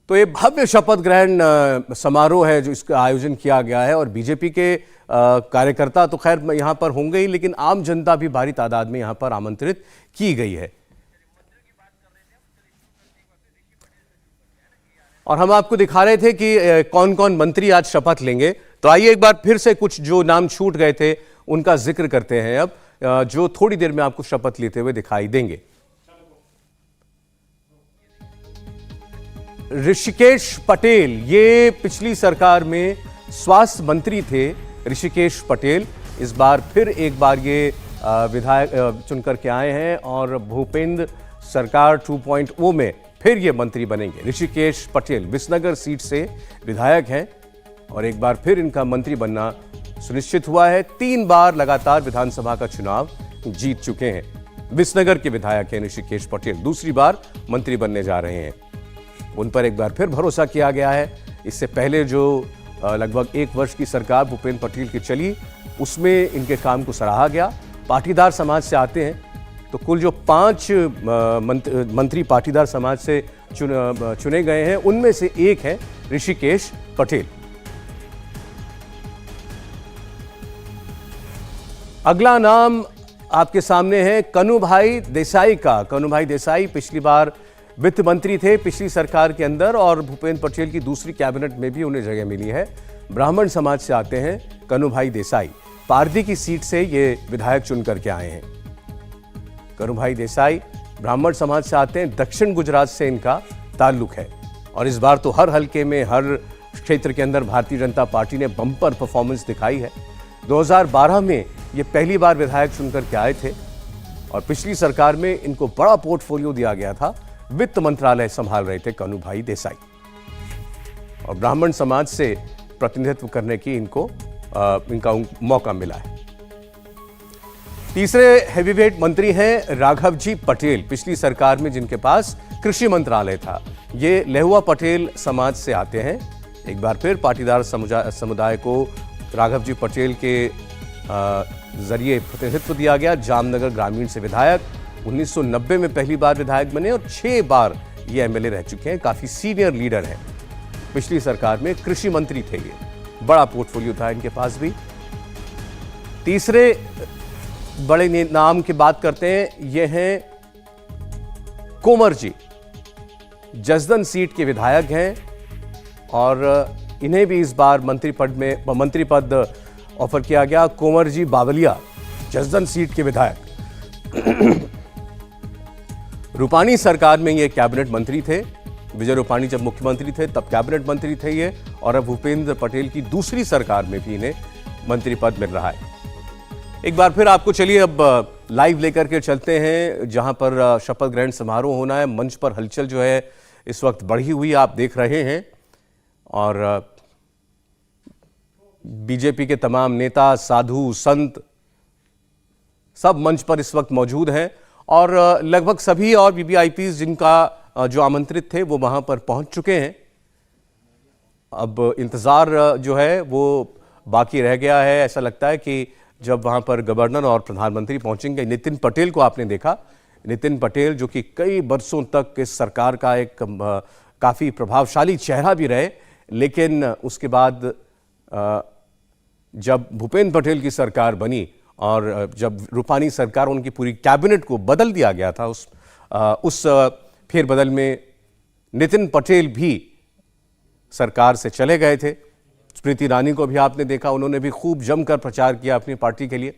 तो ये भव्य शपथ ग्रहण समारोह है जो इसका आयोजन किया गया है और बीजेपी के कार्यकर्ता तो खैर यहाँ पर होंगे ही, लेकिन आम जनता भी भारी तादाद में यहाँ पर आमंत्रित की गई है। और हम आपको दिखा रहे थे कि कौन कौन मंत्री आज शपथ लेंगे, तो आइए एक बार फिर से कुछ जो नाम छूट गए थे उनका जिक्र करते हैं अब, जो थोड़ी देर में आपको शपथ लेते हुए दिखाई देंगे। ऋषिकेश पटेल, ये पिछली सरकार में स्वास्थ्य मंत्री थे। ऋषिकेश पटेल इस बार फिर एक बार ये विधायक चुनकर के आए हैं और भूपेंद्र सरकार 2.0 में फिर ये मंत्री बनेंगे। ऋषिकेश पटेल विसनगर सीट से विधायक हैं और एक बार फिर इनका मंत्री बनना सुनिश्चित हुआ है। 3 बार लगातार विधानसभा का चुनाव जीत चुके हैं। विसनगर के विधायक हैं ऋषिकेश पटेल, दूसरी बार मंत्री बनने जा रहे हैं। उन पर एक बार फिर भरोसा किया गया है। इससे पहले जो लगभग 1 वर्ष की सरकार भूपेंद्र पटेल की चली, उसमें इनके काम को सराहा गया। पाटीदार समाज से आते हैं, तो कुल जो 5 मंत्री पाटीदार समाज से चुने गए हैं, उनमें से एक है ऋषिकेश पटेल। अगला नाम आपके सामने है कनुभाई देसाई का। कनुभाई देसाई पिछली बार वित्त मंत्री थे पिछली सरकार के अंदर और भूपेंद्र पटेल की दूसरी कैबिनेट में भी उन्हें जगह मिली है। ब्राह्मण समाज से आते हैं कनुभाई देसाई, पारदी की सीट से ये विधायक चुन करके आए हैं। कनुभाई देसाई ब्राह्मण समाज से आते हैं, दक्षिण गुजरात से इनका ताल्लुक है और इस बार तो हर हलके में, हर क्षेत्र के अंदर भारतीय जनता पार्टी ने बम्पर परफॉर्मेंस दिखाई है। 2012 में ये पहली बार विधायक चुनकर के आए थे और पिछली सरकार में इनको बड़ा पोर्टफोलियो दिया गया था। वित्त मंत्रालय संभाल रहे थे कनुभाई देसाई और ब्राह्मण समाज से प्रतिनिधित्व करने की इनका मौका मिला है। तीसरे हेवीवेट मंत्री हैं राघव जी पटेल, पिछली सरकार में जिनके पास कृषि मंत्रालय था। ये लेहुआ पटेल समाज से आते हैं। एक बार फिर पाटीदार समुदाय को राघव जी पटेल के जरिए प्रतिनिधित्व दिया गया। जामनगर ग्रामीण से विधायक, 1990 में पहली बार विधायक बने और 6 बार ये एमएलए रह चुके हैं। काफी सीनियर लीडर हैं। पिछली सरकार में कृषि मंत्री थे, ये बड़ा पोर्टफोलियो था इनके पास भी। तीसरे बड़े नाम की बात करते हैं, ये हैं कोमर जी, जसदन सीट के विधायक हैं और इन्हें भी इस बार मंत्री पद ऑफर किया गया। कोमर जी बावलिया, जसदन सीट के विधायक। रूपाणी सरकार में ये कैबिनेट मंत्री थे। विजय रूपाणी जब मुख्यमंत्री थे तब कैबिनेट मंत्री थे ये, और अब भूपेंद्र पटेल की दूसरी सरकार में भी इन्हें मंत्री पद मिल रहा है। एक बार फिर आपको चलिए अब लाइव लेकर के चलते हैं जहां पर शपथ ग्रहण समारोह होना है। मंच पर हलचल जो है इस वक्त बढ़ी हुई आप देख रहे हैं और बीजेपी के तमाम नेता, साधु, संत सब मंच पर इस वक्त मौजूद हैं और लगभग सभी और वीवीआईपीज जिनका जो आमंत्रित थे वो वहां पर पहुंच चुके हैं। अब इंतजार जो है वो बाकी रह गया है। ऐसा लगता है कि जब वहां पर गवर्नर और प्रधानमंत्री पहुंचेंगे। नितिन पटेल को आपने देखा, नितिन पटेल जो कि कई बरसों तक इस सरकार का एक काफी प्रभावशाली चेहरा भी रहे, लेकिन उसके बाद जब भूपेंद्र पटेल की सरकार बनी और जब रूपाणी सरकार, उनकी पूरी कैबिनेट को बदल दिया गया था, उस फेरबदल में नितिन पटेल भी सरकार से चले गए थे। स्मृति ईरानी को भी आपने देखा, उन्होंने भी खूब जमकर प्रचार किया अपनी पार्टी के लिए।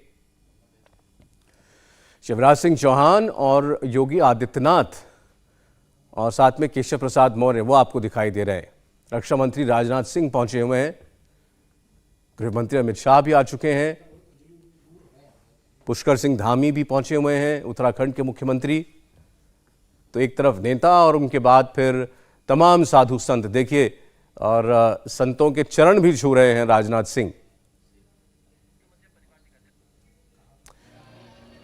शिवराज सिंह चौहान और योगी आदित्यनाथ और साथ में केशव प्रसाद मौर्य वो आपको दिखाई दे रहे हैं। रक्षा मंत्री राजनाथ सिंह पहुंचे हुए हैं, गृह मंत्री अमित शाह भी आ चुके हैं, पुष्कर सिंह धामी भी पहुंचे हुए हैं, उत्तराखंड के मुख्यमंत्री। तो एक तरफ नेता और उनके बाद फिर तमाम साधु संत देखिए, और संतों के चरण भी छू रहे हैं राजनाथ सिंह।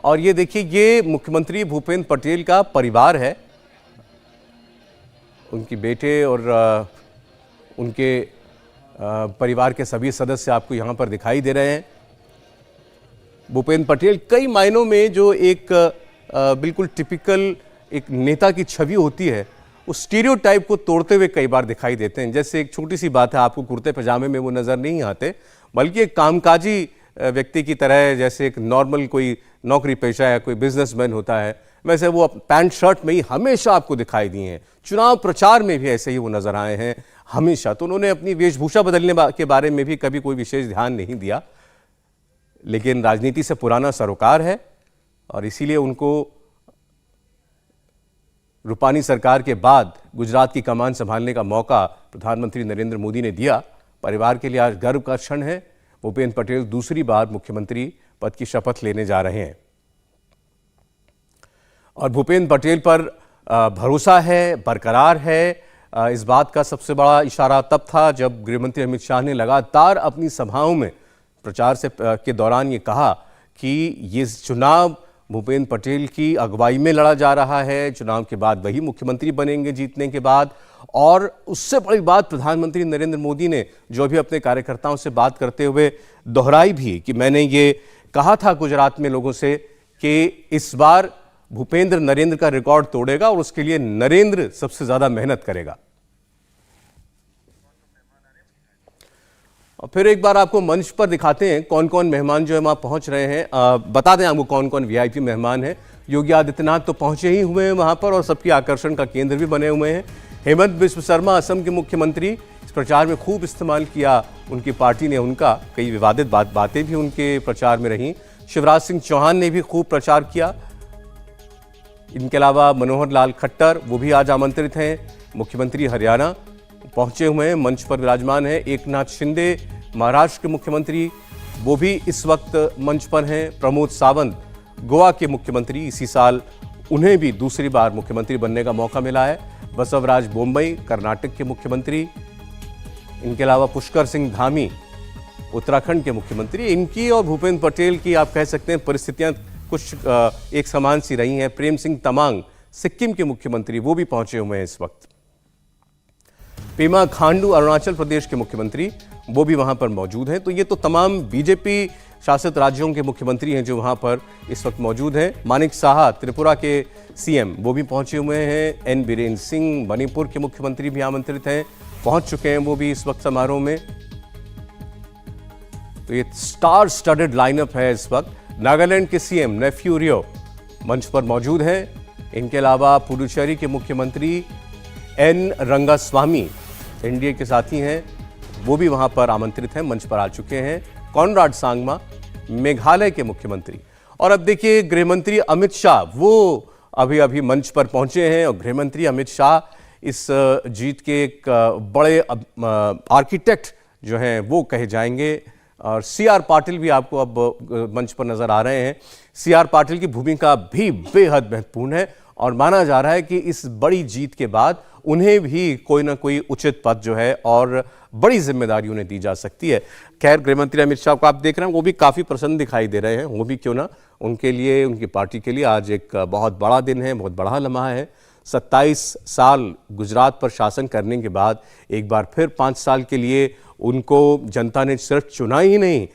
और ये देखिए, ये मुख्यमंत्री भूपेंद्र पटेल का परिवार है। उनके बेटे और उनके परिवार के सभी सदस्य आपको यहां पर दिखाई दे रहे हैं। भूपेंद्र पटेल कई मायनों में जो एक बिल्कुल टिपिकल एक नेता की छवि होती है, उस स्टीरियोटाइप को तोड़ते हुए कई बार दिखाई देते हैं। जैसे एक छोटी सी बात है, आपको कुर्ते पजामे में वो नज़र नहीं आते, बल्कि एक कामकाजी व्यक्ति की तरह, जैसे एक नॉर्मल कोई नौकरी पेशा या कोई बिजनेसमैन होता है, वैसे वो पैंट शर्ट में ही हमेशा आपको दिखाई दिए हैं। चुनाव प्रचार में भी ऐसे ही वो नजर आए हैं हमेशा। तो उन्होंने अपनी वेशभूषा बदलने के बारे में भी कभी कोई विशेष ध्यान नहीं दिया, लेकिन राजनीति से पुराना सरोकार है और इसीलिए उनको रूपानी सरकार के बाद गुजरात की कमान संभालने का मौका प्रधानमंत्री नरेंद्र मोदी ने दिया। परिवार के लिए आज गर्व का क्षण है। भूपेंद्र पटेल दूसरी बार मुख्यमंत्री पद की शपथ लेने जा रहे हैं और भूपेंद्र पटेल पर भरोसा है, बरकरार है। इस बात का सबसे बड़ा इशारा तब था जब गृहमंत्री अमित शाह ने लगातार अपनी सभाओं में प्रचार के दौरान ये कहा कि ये चुनाव भूपेंद्र पटेल की अगुवाई में लड़ा जा रहा है, चुनाव के बाद वही मुख्यमंत्री बनेंगे जीतने के बाद। और उससे बड़ी बात प्रधानमंत्री नरेंद्र मोदी ने जो भी अपने कार्यकर्ताओं से बात करते हुए दोहराई भी कि मैंने ये कहा था गुजरात में लोगों से कि इस बार भूपेंद्र नरेंद्र का रिकॉर्ड तोड़ेगा और उसके लिए नरेंद्र सबसे ज्यादा मेहनत करेगा। और फिर एक बार आपको मंच पर दिखाते हैं कौन कौन मेहमान जो है वहां पहुंच रहे हैं। बता दें आपको कौन कौन वीआईपी मेहमान हैं। योगी आदित्यनाथ तो पहुंचे ही हुए हैं वहां पर और सबके आकर्षण का केंद्र भी बने हुए हैं। हेमंत बिस्व शर्मा असम के मुख्यमंत्री, इस प्रचार में खूब इस्तेमाल किया उनकी पार्टी ने उनका, कई विवादित बातें भी उनके प्रचार में रहीं। शिवराज सिंह चौहान ने भी खूब प्रचार किया। इनके अलावा मनोहर लाल खट्टर, वो भी आज आमंत्रित हैं। मुख्यमंत्री हरियाणा पहुंचे हुए हैं, मंच पर विराजमान है। एकनाथ शिंदे महाराष्ट्र के मुख्यमंत्री, वो भी इस वक्त मंच पर हैं। प्रमोद सावंत गोवा के मुख्यमंत्री, इसी साल उन्हें भी दूसरी बार मुख्यमंत्री बनने का मौका मिला है। बसवराज बोम्मई कर्नाटक के मुख्यमंत्री, इनके अलावा पुष्कर सिंह धामी उत्तराखंड के मुख्यमंत्री। इनकी और भूपेंद्र पटेल की आप कह सकते हैं परिस्थितियां कुछ एक समान सी रही हैं। प्रेम सिंह तमांग सिक्किम के मुख्यमंत्री, वो भी पहुंचे हुए हैं इस वक्त। पेमा खांडू अरुणाचल प्रदेश के मुख्यमंत्री, वो भी वहां पर मौजूद हैं। तो ये तो तमाम बीजेपी शासित राज्यों के मुख्यमंत्री हैं जो वहां पर इस वक्त मौजूद हैं। मानिक साहा त्रिपुरा के सीएम, वो भी पहुंचे हुए हैं। एन बीरेन सिंह मणिपुर के मुख्यमंत्री भी आमंत्रित हैं, पहुंच चुके हैं वो भी इस वक्त समारोह में। तो ये स्टार स्टडेड लाइनअप है इस वक्त। नागालैंड के सीएम नेफ्यू रियो मंच पर मौजूद हैं। इनके अलावा पुडुचेरी के मुख्यमंत्री एन रंगास्वामी एनडीए के साथी हैं, वो भी वहां पर आमंत्रित हैं, मंच पर आ चुके हैं। कॉनराड सांगमा मेघालय के मुख्यमंत्री। और अब देखिए गृहमंत्री अमित शाह, वो अभी अभी मंच पर पहुंचे हैं और गृहमंत्री अमित शाह इस जीत के एक बड़े आर्किटेक्ट जो हैं वो कहे जाएंगे। और सीआर पाटिल भी आपको अब मंच पर नजर आ रहे हैं। सीआर पाटिल की भूमिका भी बेहद महत्वपूर्ण है और माना जा रहा है कि इस बड़ी जीत के बाद उन्हें भी कोई ना कोई उचित पद जो है और बड़ी जिम्मेदारी उन्हें दी जा सकती है। खैर, गृहमंत्री अमित शाह को आप देख रहे हैं, वो भी काफ़ी प्रसन्न दिखाई दे रहे हैं। वो भी क्यों ना, उनके लिए, उनकी पार्टी के लिए आज एक बहुत बड़ा दिन है, बहुत बड़ा लम्हा है। 27 साल गुजरात पर शासन करने के बाद एक बार फिर 5 साल के लिए उनको जनता ने सिर्फ चुना ही नहीं,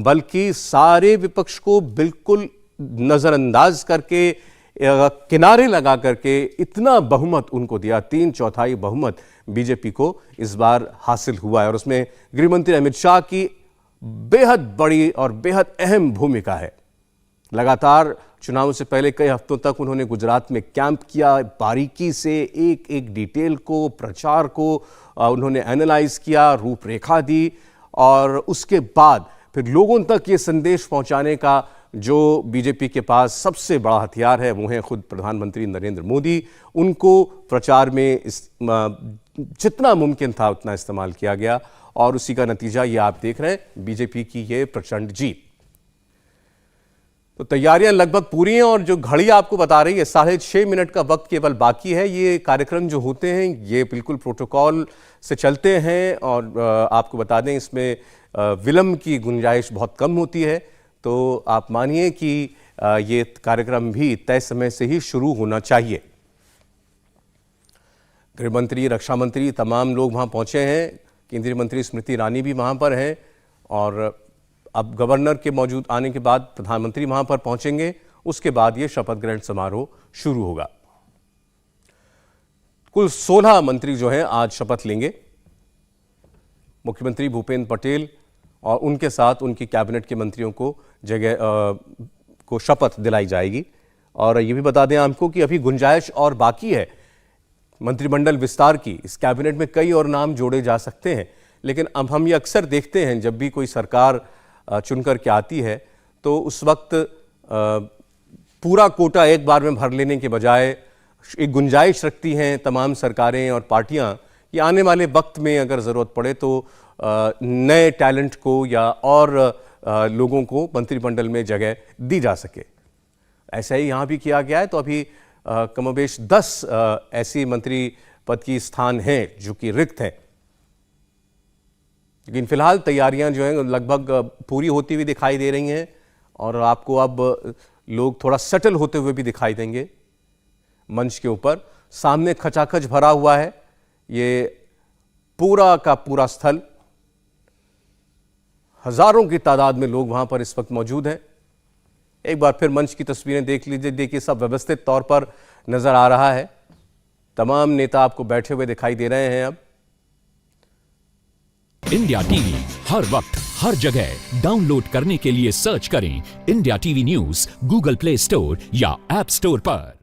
बल्कि सारे विपक्ष को बिल्कुल नज़रअंदाज करके, किनारे लगा करके इतना बहुमत उनको दिया। 3/4 बहुमत बीजेपी को इस बार हासिल हुआ है और उसमें गृहमंत्री अमित शाह की बेहद बड़ी और बेहद अहम भूमिका है। लगातार चुनाव से पहले कई हफ्तों तक उन्होंने गुजरात में कैंप किया, बारीकी से एक एक डिटेल को, प्रचार को उन्होंने एनालाइज किया, रूपरेखा दी और उसके बाद फिर लोगों तक ये संदेश पहुंचाने का जो बीजेपी के पास सबसे बड़ा हथियार है वो है खुद प्रधानमंत्री नरेंद्र मोदी। उनको प्रचार में जितना मुमकिन था उतना इस्तेमाल किया गया और उसी का नतीजा ये आप देख रहे हैं, बीजेपी की ये प्रचंड जीत। तो तैयारियां लगभग पूरी हैं और जो घड़ी आपको बता रही है 6.5 मिनट का वक्त केवल बाकी है। ये कार्यक्रम जो होते हैं ये बिल्कुल प्रोटोकॉल से चलते हैं और आपको बता दें इसमें विलंब की गुंजाइश बहुत कम होती है। तो आप मानिए कि ये कार्यक्रम भी तय समय से ही शुरू होना चाहिए। गृहमंत्री, रक्षा मंत्री, तमाम लोग वहां पहुंचे हैं। केंद्रीय मंत्री स्मृति ईरानी भी वहां पर हैं और अब गवर्नर के मौजूद आने के बाद प्रधानमंत्री वहां पर पहुंचेंगे। उसके बाद ये शपथ ग्रहण समारोह शुरू होगा। कुल 16 मंत्री जो हैं आज शपथ लेंगे। मुख्यमंत्री भूपेंद्र पटेल और उनके साथ उनकी कैबिनेट के मंत्रियों को को शपथ दिलाई जाएगी। और ये भी बता दें आपको कि अभी गुंजाइश और बाकी है मंत्रिमंडल विस्तार की। इस कैबिनेट में कई और नाम जोड़े जा सकते हैं, लेकिन अब हम ये अक्सर देखते हैं जब भी कोई सरकार चुनकर के आती है तो उस वक्त पूरा कोटा एक बार में भर लेने के बजाय एक गुंजाइश रखती हैं तमाम सरकारें और पार्टियां कि आने वाले वक्त में अगर ज़रूरत पड़े तो नए टैलेंट को या और लोगों को मंत्रिमंडल में जगह दी जा सके। ऐसा ही यहाँ भी किया गया है। तो अभी कमोबेश 10 ऐसी मंत्री पद की स्थान हैं जो कि रिक्त हैं, लेकिन फिलहाल तैयारियां जो हैं लगभग पूरी होती हुई दिखाई दे रही हैं और आपको अब लोग थोड़ा सेटल होते हुए भी दिखाई देंगे। मंच के ऊपर सामने खचाखच भरा हुआ है ये पूरा का पूरा स्थल, हजारों की तादाद में लोग वहां पर इस वक्त मौजूद हैं। एक बार फिर मंच की तस्वीरें देख लीजिए, देखिए सब व्यवस्थित तौर पर नजर आ रहा है। तमाम नेता आपको बैठे हुए दिखाई दे रहे हैं। अब इंडिया टीवी हर वक्त हर जगह डाउनलोड करने के लिए सर्च करें India TV news Google play store या ऐप स्टोर पर।